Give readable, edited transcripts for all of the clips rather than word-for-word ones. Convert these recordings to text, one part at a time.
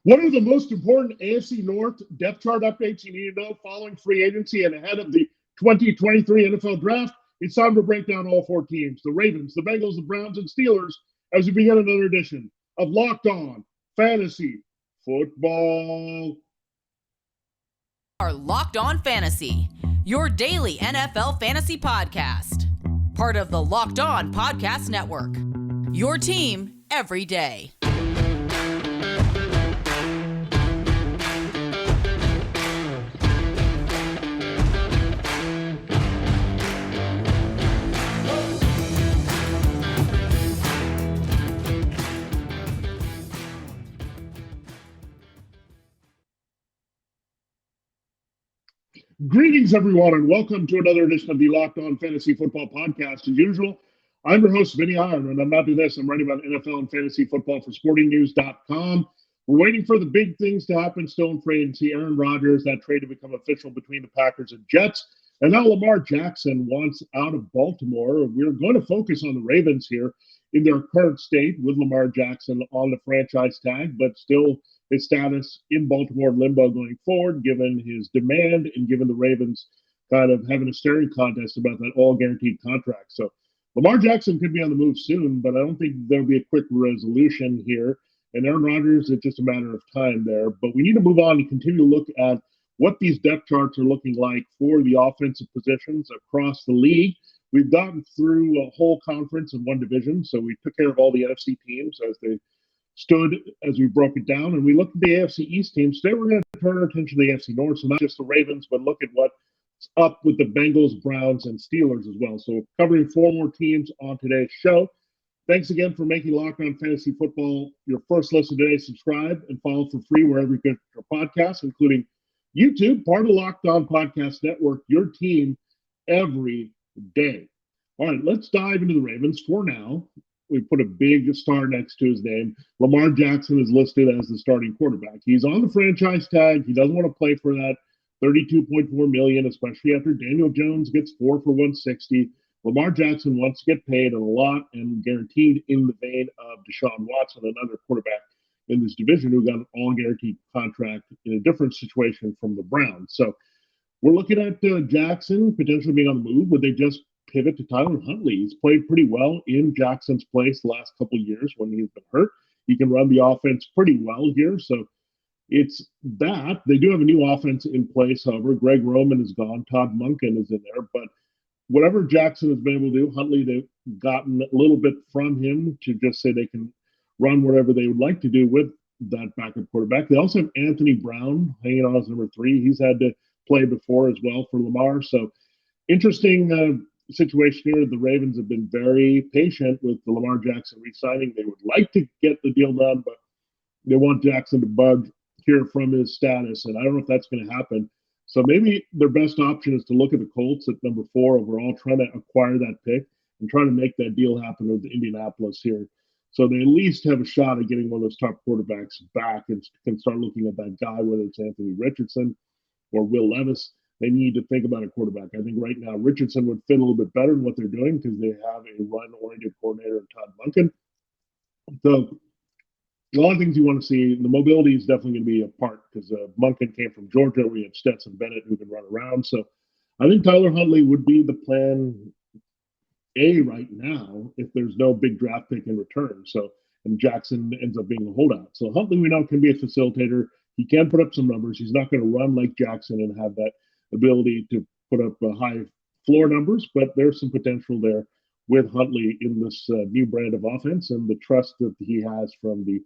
What are the most important AFC North depth chart updates you need to know following free agency and ahead of the 2023 NFL Draft? It's time to break down all four teams, the Ravens, the Bengals, the Browns, and Steelers, as we begin another edition of Locked On Fantasy Football. Our Locked On Fantasy, your daily NFL fantasy podcast. Part of the Locked On Podcast Network, your team every day. Greetings, everyone, and welcome to another edition of the Locked On Fantasy Football Podcast. As usual, I'm your host, Vinnie Iyer, and I'm not doing this. I'm writing about NFL and fantasy football for SportingNews.com. We're waiting for the big things to happen still in free agency. Aaron Rodgers, that trade to become official between the Packers and Jets. And now Lamar Jackson wants out of Baltimore. We're going to focus on the Ravens here in their current state with Lamar Jackson on the franchise tag, but still his status in Baltimore limbo going forward, given his demand and given the Ravens kind of having a staring contest about that all-guaranteed contract. So Lamar Jackson could be on the move soon, but I don't think there'll be a quick resolution here. And Aaron Rodgers, it's just a matter of time there. But we need to move on and continue to look at what these depth charts are looking like for the offensive positions across the league. We've gotten through a whole conference in one division, so we took care of all the NFC teams as they stood as we broke it down, and we looked at the AFC East teams. Today we're going to turn our attention to the AFC North, so not just the Ravens, but look at what's up with the Bengals, Browns, and Steelers as well. So covering four more teams on today's show. Thanks again for making Locked On Fantasy Football your first listen today. Subscribe and follow for free wherever you get your podcasts, including YouTube, part of the Locked On Podcast Network, your team every day. All right, let's dive into the Ravens for now. We put a big star next to his name. Lamar Jackson is listed as the starting quarterback. He's on the franchise tag. He doesn't want to play for that $32.4 million, especially after Daniel Jones gets 4 for $160. Lamar Jackson wants to get paid a lot and guaranteed in the vein of Deshaun Watson, another quarterback in this division who got an all-guaranteed contract in a different situation from the Browns. So we're looking at Jackson potentially being on the move. Would they just pivot to Tyler Huntley? He's played pretty well in Jackson's place the last couple of years when he's been hurt. He can run the offense pretty well here. So it's that. They do have a new offense in place, however. Greg Roman is gone. Todd Monken is in there. But whatever Jackson has been able to do, Huntley, they've gotten a little bit from him to just say they can run whatever they would like to do with that backup quarterback. They also have Anthony Brown hanging on as number 3. He's had to play before as well for Lamar. So interesting situation here. The Ravens have been very patient with the Lamar Jackson re-signing. They would like to get the deal done, but they want Jackson to budge here from his status, and I don't know if that's going to happen. So maybe their best option is to look at the Colts at number 4 overall, trying to acquire that pick and trying to make that deal happen with Indianapolis here. So they at least have a shot at getting one of those top quarterbacks back and can start looking at that guy, whether it's Anthony Richardson or Will Levis. They need to think about a quarterback. I think right now Richardson would fit a little bit better in what they're doing because they have a run-oriented coordinator in Todd Monken. So a lot of things you want to see. The mobility is definitely going to be a part because Monken came from Georgia. We have Stetson Bennett who can run around. So I think Tyler Huntley would be the plan A right now if there's no big draft pick in return. So and Jackson ends up being a holdout. So Huntley, we know, can be a facilitator. He can put up some numbers. He's not going to run like Jackson and have that ability to put up high floor numbers, but there's some potential there with Huntley in this new brand of offense and the trust that he has from the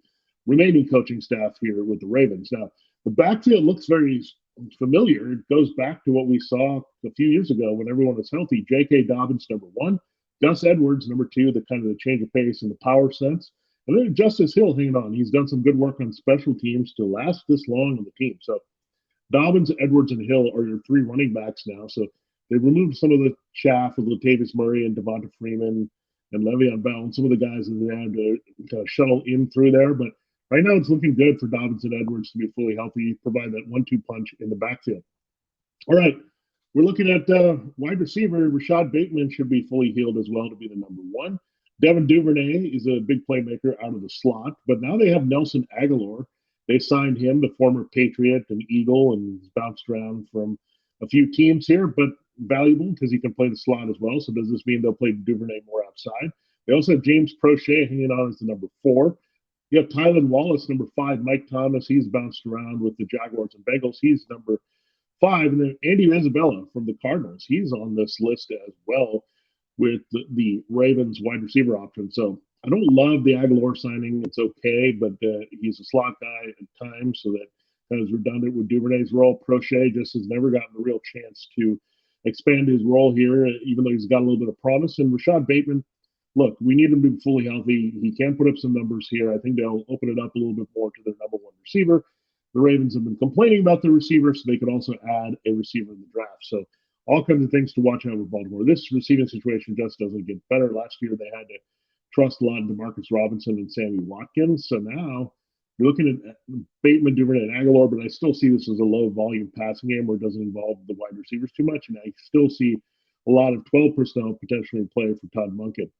remaining coaching staff here with the Ravens. Now, the backfield looks very familiar. It goes back to what we saw a few years ago when everyone was healthy. J.K. Dobbins, number 1. Gus Edwards, number 2, the kind of the change of pace and the power sense. And then Justice Hill hanging on. He's done some good work on special teams to last this long on the team. So Dobbins, Edwards, and Hill are your 3 running backs now. So they removed some of the chaff with Latavius Murray and Devonta Freeman and Le'Veon Bell and some of the guys that they had to kind of shuttle in through there. But right now it's looking good for Dobbins and Edwards to be fully healthy, provide that 1-2 punch in the backfield. All right, we're looking at wide receiver. Rashad Bateman should be fully healed as well to be the number 1. Devin Duvernay is a big playmaker out of the slot, but now they have Nelson Aguilar They signed him, the former Patriot and Eagle, and he's bounced around from a few teams here, but valuable because he can play the slot as well. So does this mean they'll play Duvernay more outside? They also have James Prochet hanging on as the number 4. You have Tylan Wallace, number 5. Mike Thomas, he's bounced around with the Jaguars and Bengals. He's number 5. And then Andy Isabella from the Cardinals, he's on this list as well with the Ravens wide receiver option. So I don't love the Aguilar signing. It's okay, but he's a slot guy at times, so that kind of is redundant with Duvernay's role. Prochet just has never gotten the real chance to expand his role here, even though he's got a little bit of promise. And Rashad Bateman, look, we need him to be fully healthy. He can put up some numbers here. I think they'll open it up a little bit more to their number 1 receiver. The Ravens have been complaining about the receiver, so they could also add a receiver in the draft. So all kinds of things to watch out with Baltimore. This receiving situation just doesn't get better. Last year they had to trust a lot of DeMarcus Robinson and Sammy Watkins. So now you're looking at Bateman, Duvernay, and Aguilar, but I still see this as a low-volume passing game where it doesn't involve the wide receivers too much, and I still see a lot of 12 personnel potentially in play for Todd Monken.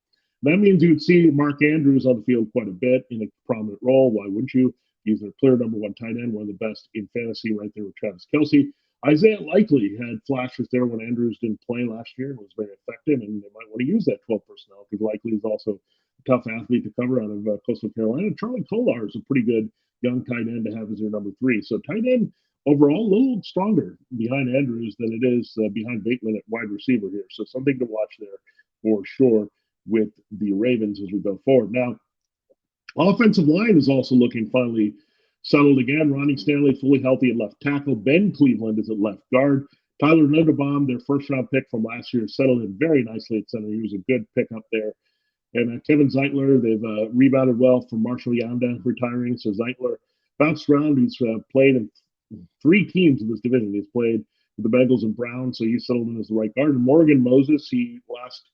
That means you would see Mark Andrews on the field quite a bit in a prominent role. Why wouldn't you? He's their clear number 1 tight end, one of the best in fantasy right there with Travis Kelce. Isaiah Likely had flashes there when Andrews didn't play last year and was very effective, and they might want to use that 12 personnel because Likely is also tough athlete to cover out of Coastal Carolina. Charlie Kolar is a pretty good young tight end to have as your number 3. So tight end overall a little stronger behind Andrews than it is behind Bateman at wide receiver here. So something to watch there for sure with the Ravens as we go forward. Now, offensive line is also looking finally settled again. Ronnie Stanley fully healthy at left tackle. Ben Cleveland is at left guard. Tyler Linderbaum, their first-round pick from last year, settled in very nicely at center. He was a good pick up there. And Kevin Zeitler, they've rebounded well from Marshall Yanda retiring. So Zeitler bounced around. He's played in 3 teams in this division. He's played with the Bengals and Browns, so he's settled in as the right guard. And Morgan Moses, he last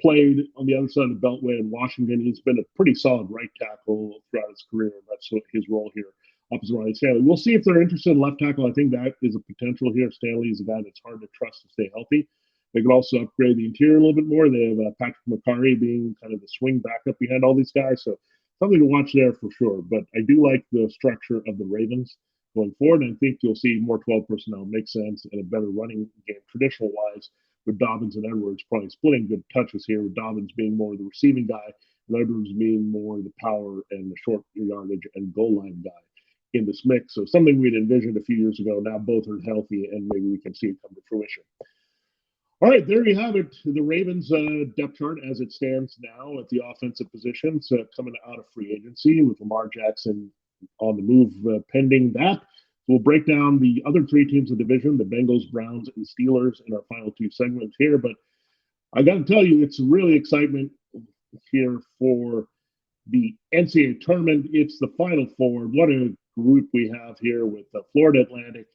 played on the other side of the Beltway in Washington. He's been a pretty solid right tackle throughout his career. That's his role here, opposite Ronnie Stanley. We'll see if they're interested in left tackle. I think that is a potential here. Stanley is a guy that's hard to trust to stay healthy. They could also upgrade the interior a little bit more. They have Patrick McCarry being kind of the swing backup behind all these guys. So something to watch there for sure. But I do like the structure of the Ravens going forward. And I think you'll see more 12 personnel make sense and a better running game traditional-wise with Dobbins and Edwards probably splitting good touches here, with Dobbins being more the receiving guy and Edwards being more the power and the short yardage and goal line guy in this mix. So something we'd envisioned a few years ago. Now both are healthy and maybe we can see it come to fruition. All right, there you have it. The Ravens depth chart as it stands now at the offensive positions coming out of free agency with Lamar Jackson on the move pending that. We'll break down the other 3 teams of the division, the Bengals, Browns, and Steelers in our final 2 segments here. But I got to tell you, it's really excitement here for the NCAA tournament. It's the Final Four. What a group we have here with Florida Atlantic,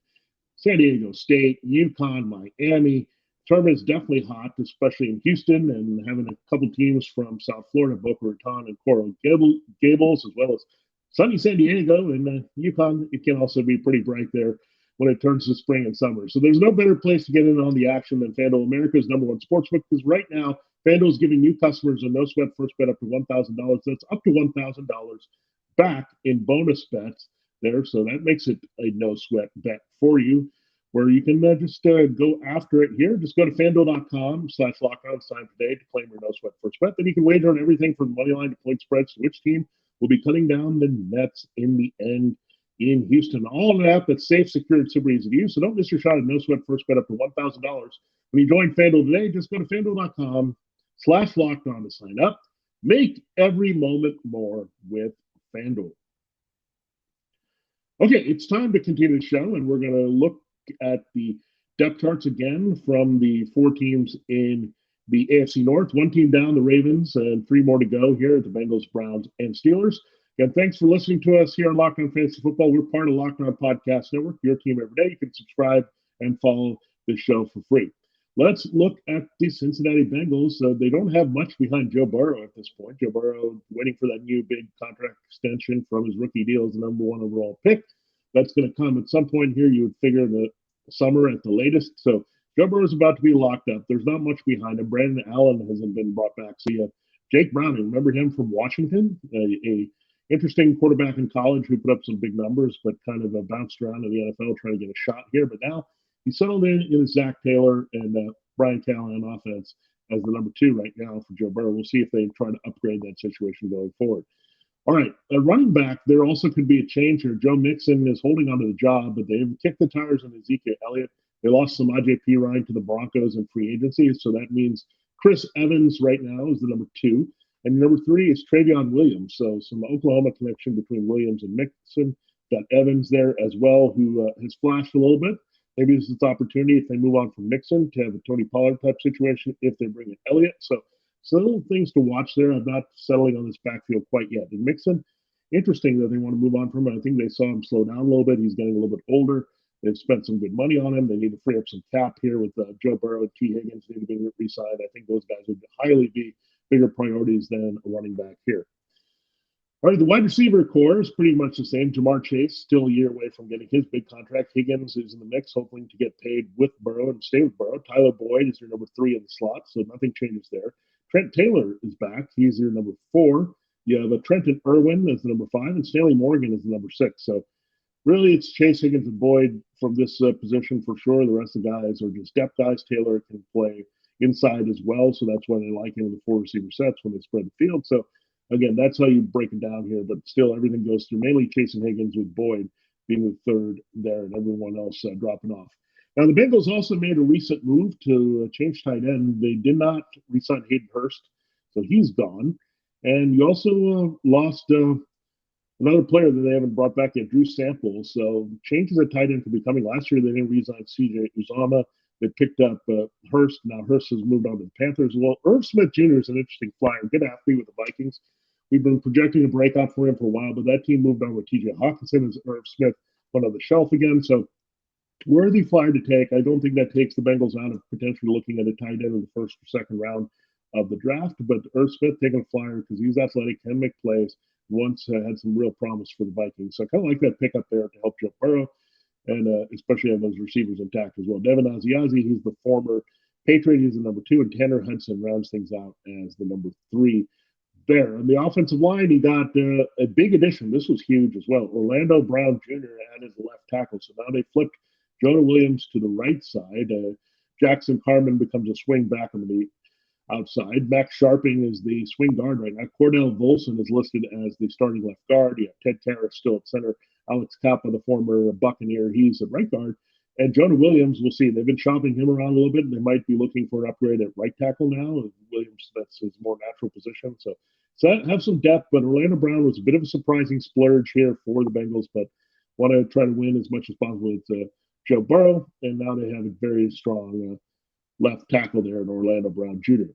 San Diego State, UConn, Miami. Tournament is definitely hot, especially in Houston, and having a couple teams from South Florida, Boca Raton and Coral Gables, as well as sunny San Diego and UConn. It can also be pretty bright there when it turns to spring and summer. So there's no better place to get in on the action than FanDuel, America's #1 sportsbook, because right now FanDuel is giving new customers a no sweat first bet up to $1,000. That's up to $1,000 back in bonus bets there. So that makes it a no sweat bet for you, where you can just go after it here. Just go to FanDuel.com/lockout, sign today to claim your no sweat first bet. Then you can wager on everything from money line to point spreads to which team will be cutting down the nets in the end in Houston. All in an app that's safe, secure, and super easy to use. So don't miss your shot at no sweat first bet up to $1,000. When you join FanDuel today, just go to FanDuel.com/lockedon to sign up. Make every moment more with FanDuel. Okay, it's time to continue the show, and we're going to look at the depth charts again from the 4 teams in the AFC North. 1 team down, the Ravens, and 3 more to go here at the Bengals, Browns, and Steelers. Again, thanks for listening to us here on Locked On Fantasy Football. We're part of Locked On Podcast Network, your team every day. You can subscribe and follow the show for free. Let's look at the Cincinnati Bengals. They don't have much behind Joe Burrow at this point. Joe Burrow waiting for that new big contract extension from his rookie deal as the #1 overall pick. That's going to come at some point here. You would figure the summer at the latest. So Joe Burrow is about to be locked up. There's not much behind him. Brandon Allen hasn't been brought back. So you have Jake Browning. Remember him from Washington? A Interesting quarterback in college who put up some big numbers, but kind of bounced around in the NFL trying to get a shot here. But now he's settled in Zach Taylor and Brian Callahan offense as the number 2 right now for Joe Burrow. We'll see if they try to upgrade that situation going forward. All right, running back, there also could be a change here. Joe Mixon is holding on to the job, but they've kicked the tires on Ezekiel Elliott. They lost Samaje Perine to the Broncos in free agency, so that means Chris Evans right now is the number 2. And number 3 is Travion Williams. So some Oklahoma connection between Williams and Mixon. Got Evans there as well, who has flashed a little bit. Maybe this is an opportunity if they move on from Mixon to have a Tony Pollard type situation if they bring in Elliott. So little things to watch there. I'm not settling on this backfield quite yet. And Mixon, interesting that they want to move on from him. I think they saw him slow down a little bit. He's getting a little bit older. They've spent some good money on him. They need to free up some cap here with Joe Burrow and T. Higgins need to be re-signed. I think those guys would highly be bigger priorities than a running back here. All right, the wide receiver core is pretty much the same. Jamar Chase, still a year away from getting his big contract. Higgins is in the mix, hoping to get paid with Burrow and stay with Burrow. Tyler Boyd is your number 3 in the slot, so nothing changes there. Trent Taylor is back. He's your number 4. You have Trenton Irwin as the number 5, and Stanley Morgan is the number 6. So really, it's Chase, Higgins, and Boyd from this position for sure. The rest of the guys are just depth guys. Taylor can play inside as well, so that's why they like him in the 4 receiver sets when they spread the field. So again, that's how you break it down here, but still everything goes through mainly Chase and Higgins with Boyd being the 3rd there and everyone else dropping off. Now, the Bengals also made a recent move to change tight end. They did not re-sign Hayden Hurst, so he's gone. And you also lost another player that they haven't brought back yet, Drew Sample. So changes at tight end could be coming. Last year, they didn't re-sign C.J. Uzomah. They picked up Hurst. Now Hurst has moved on to the Panthers. Well, Irv Smith Jr. is an interesting flyer. Good athlete with the Vikings. We've been projecting a breakout for him for a while, but that team moved on with T.J. Hawkinson as Irv Smith went on the shelf again. So worthy flyer to take. I don't think that takes the Bengals out of potentially looking at a tight end in the 1st or 2nd round of the draft. But Irv Smith taking a flyer because he's athletic, can make plays, once had some real promise for the Vikings. So I kind of like that pickup there to help Joe Burrow, and especially have those receivers intact as well. Devin Asiasi, he's the former Patriot. He's the number 2, and Tanner Hudson rounds things out as the number 3 there. On the offensive line, he got a big addition. This was huge as well. Orlando Brown Jr. added the left tackle. So now they flipped Jonah Williams to the right side. Jackson Carman becomes a swing back on the outside. Max Sharping is the swing guard right now. Cordell Volson is listed as the starting left guard. You have Ted Karras still at center. Alex Kappa, the former Buccaneer, he's at right guard. And Jonah Williams, we'll see. They've been shopping him around a little bit. They might be looking for an upgrade at right tackle now. Williams, that's his more natural position. So have some depth, but Orlando Brown was a bit of a surprising splurge here for the Bengals, but want to try to win as much as possible with Joe Burrow, and now they have a very strong left tackle there in Orlando Brown Jr.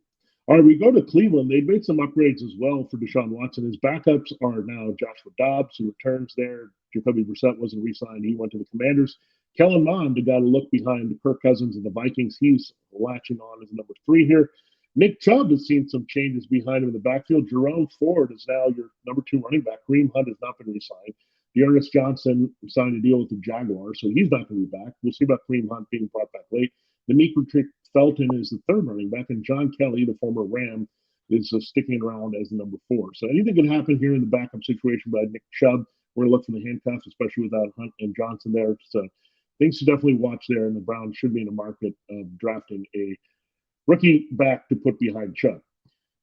All right, we go to Cleveland. They made some upgrades as well for Deshaun Watson. His backups are now Joshua Dobbs, who returns there. Jacoby Brissett wasn't re-signed. He went to the Commanders. Kellen Mond, the guy to look behind Kirk Cousins and the Vikings. He's latching on as number 3 here. Nick Chubb has seen some changes behind him in the backfield. Jerome Ford is now your number 2 running back. Kareem Hunt has not been re-signed. Dearness Johnson signed a deal with the Jaguars, so he's not going to be back. We'll see about Kareem Hunt being brought back late. Demetric Felton is the 3rd running back, and John Kelly, the former Ram, is sticking around as the number 4. So anything can happen here in the backup situation by Nick Chubb. We're going to look for the handcuffs, especially without Hunt and Johnson there. So things to definitely watch there, and the Browns should be in the market of drafting a rookie back to put behind Chubb.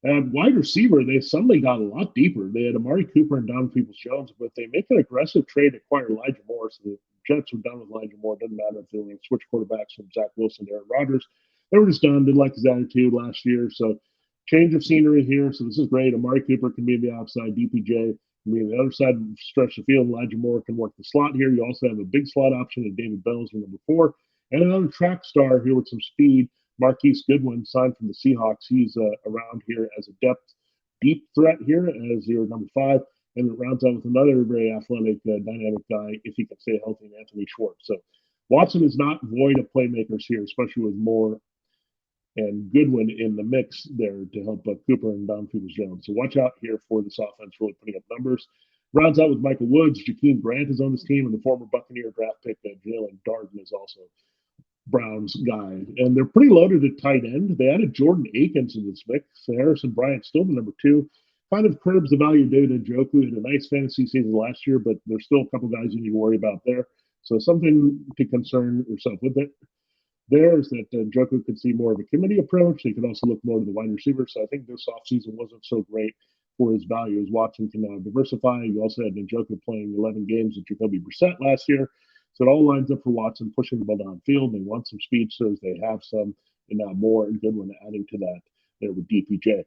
Wide receiver, they suddenly got a lot deeper. They had Amari Cooper and Donovan Peoples-Jones, but they make an aggressive trade to acquire Elijah Moore. So the Jets were done with Elijah Moore. It doesn't matter if they were going to switch quarterbacks from Zach Wilson to Aaron Rodgers. They were just done. Didn't like his attitude last year. So change of scenery here. So this is great. Amari Cooper can be on the outside. DPJ can be on the other side, stretch the field. Elijah Moore can work the slot here. You also have a big slot option in David Bell's number 4. And another track star here with some speed. Marquise Goodwin signed from the Seahawks. He's around here as a depth deep threat here as your number 5. And it rounds out with another very athletic, dynamic guy, if he can stay healthy, Anthony Schwartz. So Watson is not void of playmakers here, especially with Moore and Goodwin in the mix there to help Cooper and Donovan Peoples-Jones. So watch out here for this offense really putting up numbers. Rounds out with Michael Woods. Jakeem Grant is on this team, and the former Buccaneer draft pick, Jalen Darden, is also Browns guy. And they're pretty loaded at tight end. They added Jordan Akins in this mix. So Harrison Bryant still the number 2. kind of curbs the value of David Njoku. Had a nice fantasy season last year, but there's still a couple guys you need to worry about there. So something to concern yourself with it. There is that Njoku could see more of a committee approach. They could also look more to the wide receiver. So I think this offseason wasn't so great for his value as Watson can now diversify. You also had Njoku playing 11 games with Jacoby Brissett last year. So it all lines up for Watson pushing the ball downfield. They want some speedsters. They have some, and now more and Goodwin adding to that there with DPJ.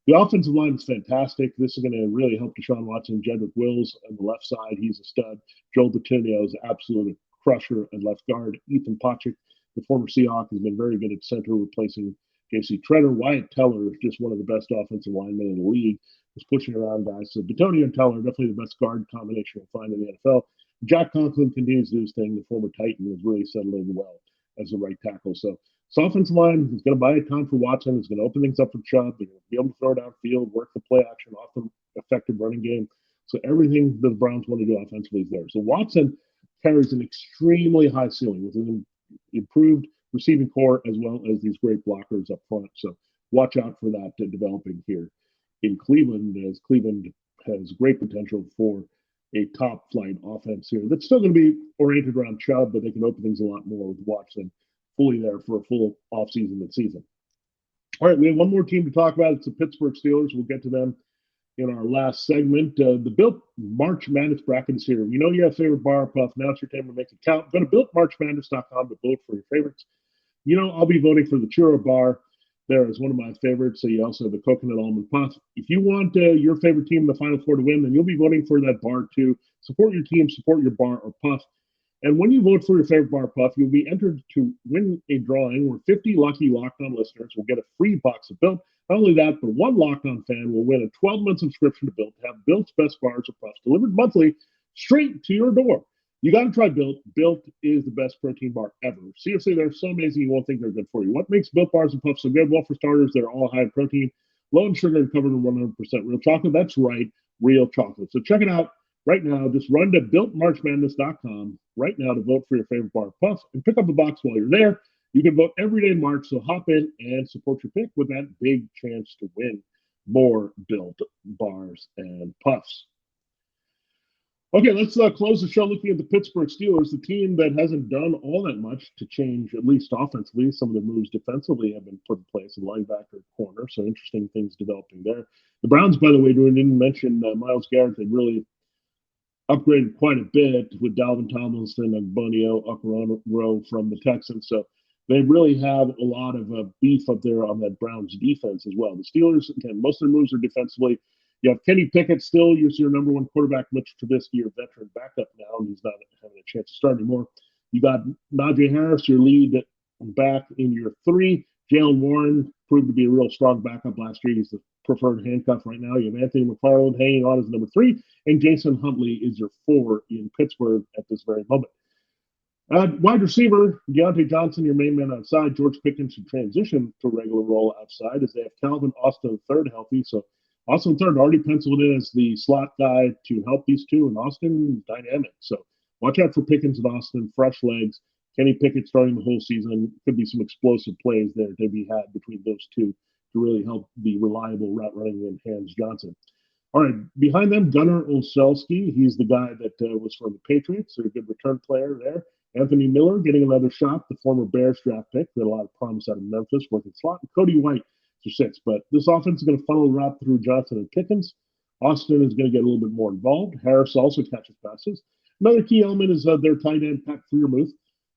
The offensive line is fantastic. This is going to really help Deshaun Watson. Jedrick Wills on the left side, he's a stud. Joel Bitonio is absolute crusher at left guard. Ethan Pachick, the former Seahawk, has been very good at center, replacing J.C. Treader. Wyatt Teller is just one of the best offensive linemen in the league. He's pushing around guys. So Bitonio and Teller are definitely the best guard combination you'll find in the NFL. Jack Conklin continues to do his thing. The former Titan is really settling well as the right tackle. So this offensive line is going to buy time for Watson. It's going to open things up for Chubb. They're going to be able to throw downfield, work the play action, often effective running game. So everything the Browns want to do offensively is there. So Watson carries an extremely high ceiling with an improved receiving core as well as these great blockers up front. So watch out for that developing here in Cleveland, as Cleveland has great potential for a top flight offense here that's still going to be oriented around Chubb, but they can open things a lot more with Watson fully there for a full offseason and season. All right, we have one more team to talk about. It's the Pittsburgh Steelers. We'll get to them in our last segment. The Built March Madness bracket is here. You know you have favorite bar or puff. Now it's your time to make it count. Go to BuiltMarchMadness.com to vote for your favorites. You know, I'll be voting for the Churro Bar. There is one of my favorites. So you also have the Coconut Almond Puff. If you want your favorite team in the Final Four to win, then you'll be voting for that bar too. Support your team, support your bar or puff. And when you vote for your favorite bar puff, you'll be entered to win a drawing where 50 lucky Locked On listeners will get a free box of Built. Not only that, but one Locked On fan will win a 12-month subscription to Built to have Built's best bars or puffs delivered monthly straight to your door. You got to try Built. Built is the best protein bar ever. Seriously, they're so amazing you won't think they're good for you. What makes Built bars and puffs so good? Well, for starters, they're all high in protein, low in sugar, and covered in 100% real chocolate. That's right, real chocolate. So check it out right now. Just run to BuiltMarchMadness.com right now to vote for your favorite bar or puff and pick up a box while you're there. You can vote every day in March, so hop in and support your pick with that big chance to win more Built bars and puffs. Okay, let's close the show looking at the Pittsburgh Steelers, the team that hasn't done all that much to change, at least offensively. Some of the moves defensively have been put in place in linebacker, corner, so interesting things developing there. The Browns, by the way, didn't mention Myles Garrett. They really upgraded quite a bit with Dalvin Tomlinson and Bonio Okoronkwo from the Texans, so they really have a lot of beef up there on that Browns defense as well. The Steelers, again, most of their moves are defensively. You have Kenny Pickett still, you're your number one quarterback. Mitch Trubisky, your veteran backup now, and he's not having a chance to start anymore. You got Najee Harris, your lead back in your three. Jalen Warren proved to be a real strong backup last year. He's the preferred handcuff right now. You have Anthony McFarland hanging on as number three, and Jason Huntley is your four in Pittsburgh at this very moment. Wide receiver, Deontay Johnson, your main man outside. George Pickens should transition to a regular role outside as they have Calvin Austin III healthy. So Austin III already penciled in as the slot guy to help these two, and Austin dynamic. So watch out for Pickens and Austin, fresh legs. Kenny Pickett starting the whole season. Could be some explosive plays there to be had between those two to really help the reliable route running in Hans Johnson. All right, behind them, Gunnar Olszewski. He's the guy that was from the Patriots. They're a good return player there. Anthony Miller getting another shot, the former Bears draft pick. They had a lot of promise out of Memphis, working slot. And Cody White to 6. But this offense is going to funnel route through Johnson and Pickens. Austin is going to get a little bit more involved. Harris also catches passes. Another key element is their tight end, Pat Freiermuth.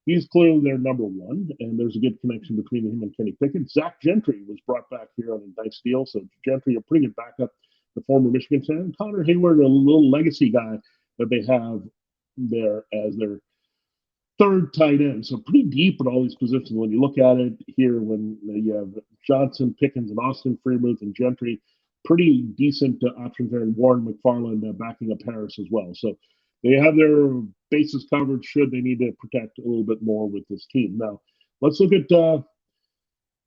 He's clearly their number one, and there's a good connection between him and Kenny Pickett. Zach Gentry was brought back here on a nice deal, so Gentry, a pretty good backup, the former Michigan fan. Connor Hayward, a little legacy guy that they have there as their third tight end. So pretty deep at all these positions when you look at it here, when you have Johnson, Pickens, and Austin, Freiermuth, and Gentry, pretty decent options there, and Warren McFarland backing up Harris as well. So they have their bases covered should they need to protect a little bit more with this team. Now, let's look at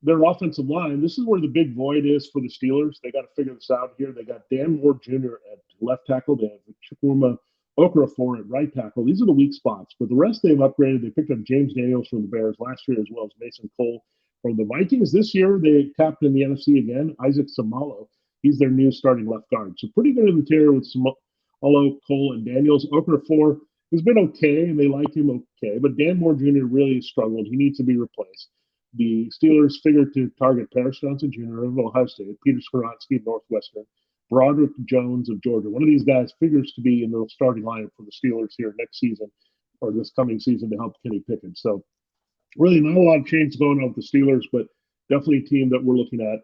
their offensive line. This is where the big void is for the Steelers. They got to figure this out here. They got Dan Moore Jr. at left tackle. They have Chukwuma Okorafor at right tackle. These are the weak spots, but the rest they've upgraded. They picked up James Daniels from the Bears last year, as well as Mason Cole from the Vikings. This year, they tapped in the NFC again. Isaac Samalo, He's their new starting left guard. So pretty good in the interior with Olo, Cole, and Daniels. Opener 4 has been okay, and they like him okay. But Dan Moore Jr. really struggled. He needs to be replaced. The Steelers figured to target Paris Johnson Jr. of Ohio State, Peter Skoronski of Northwestern, Broderick Jones of Georgia. One of these guys figures to be in the starting lineup for the Steelers here next season or this coming season to help Kenny Pickett. So really not a lot of change going on with the Steelers, but definitely a team that we're looking at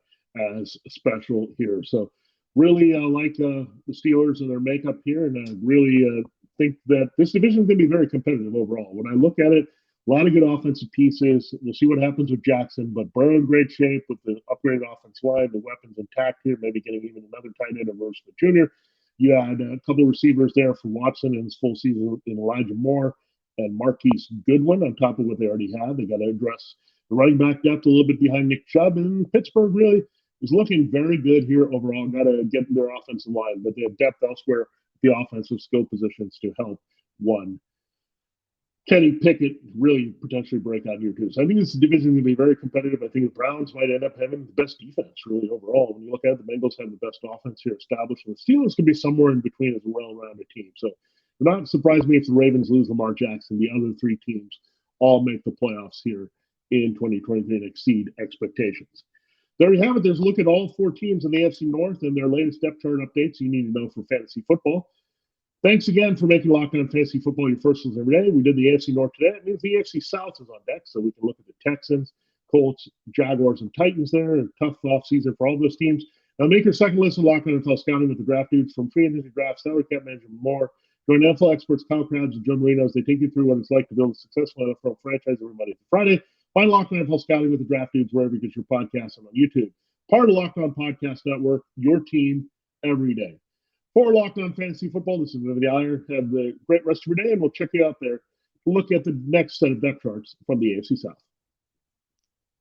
as special here. So really like the Steelers and their makeup here, and really think that this division is going to be very competitive overall. When I look at it, a lot of good offensive pieces. We'll see what happens with Jackson, but Burrow in great shape with the upgraded offensive line, the weapons intact here, maybe getting even another tight end of Verse Jr. You had a couple of receivers there for Watson in his full season in Elijah Moore and Marquise Goodwin on top of what they already have. They got to address the running back depth a little bit behind Nick Chubb, and Pittsburgh really is looking very good here overall. Got to get their offensive line, but they have depth elsewhere, the offensive skill positions to help one. Kenny Pickett really potentially break out here too. So I think this division is going to be very competitive. I think the Browns might end up having the best defense really overall. When you look at it, the Bengals have the best offense here established, and the Steelers could be somewhere in between as a well-rounded team. So it would not surprise me if the Ravens lose Lamar Jackson. The other three teams all make the playoffs here in 2023 and exceed expectations. There you have it. There's a look at all four teams in the AFC North and their latest depth chart updates you need to know for fantasy football. Thanks again for making Locked On Fantasy Football your first listen every day. We did the AFC North today. It means the AFC South is on deck, so we can look at the Texans, Colts, Jaguars, and Titans there. A tough offseason for all those teams. Now make your second listen to Locked On NFL Scouting with the draft dudes from free agency drafts, salary cap management, and more. Join NFL experts Kyle Krabs and Joe Marino as they take you through what it's like to build a successful NFL franchise every Monday through Friday. Find Locked On NFL Scouting with the draft dudes wherever you get your podcasts and on YouTube. Part of Locked On Podcast Network, your team every day. For Locked On Fantasy Football, this is Vinnie Iyer. Have a great rest of your day, and we'll check you out there to look at the next set of depth charts from the AFC South.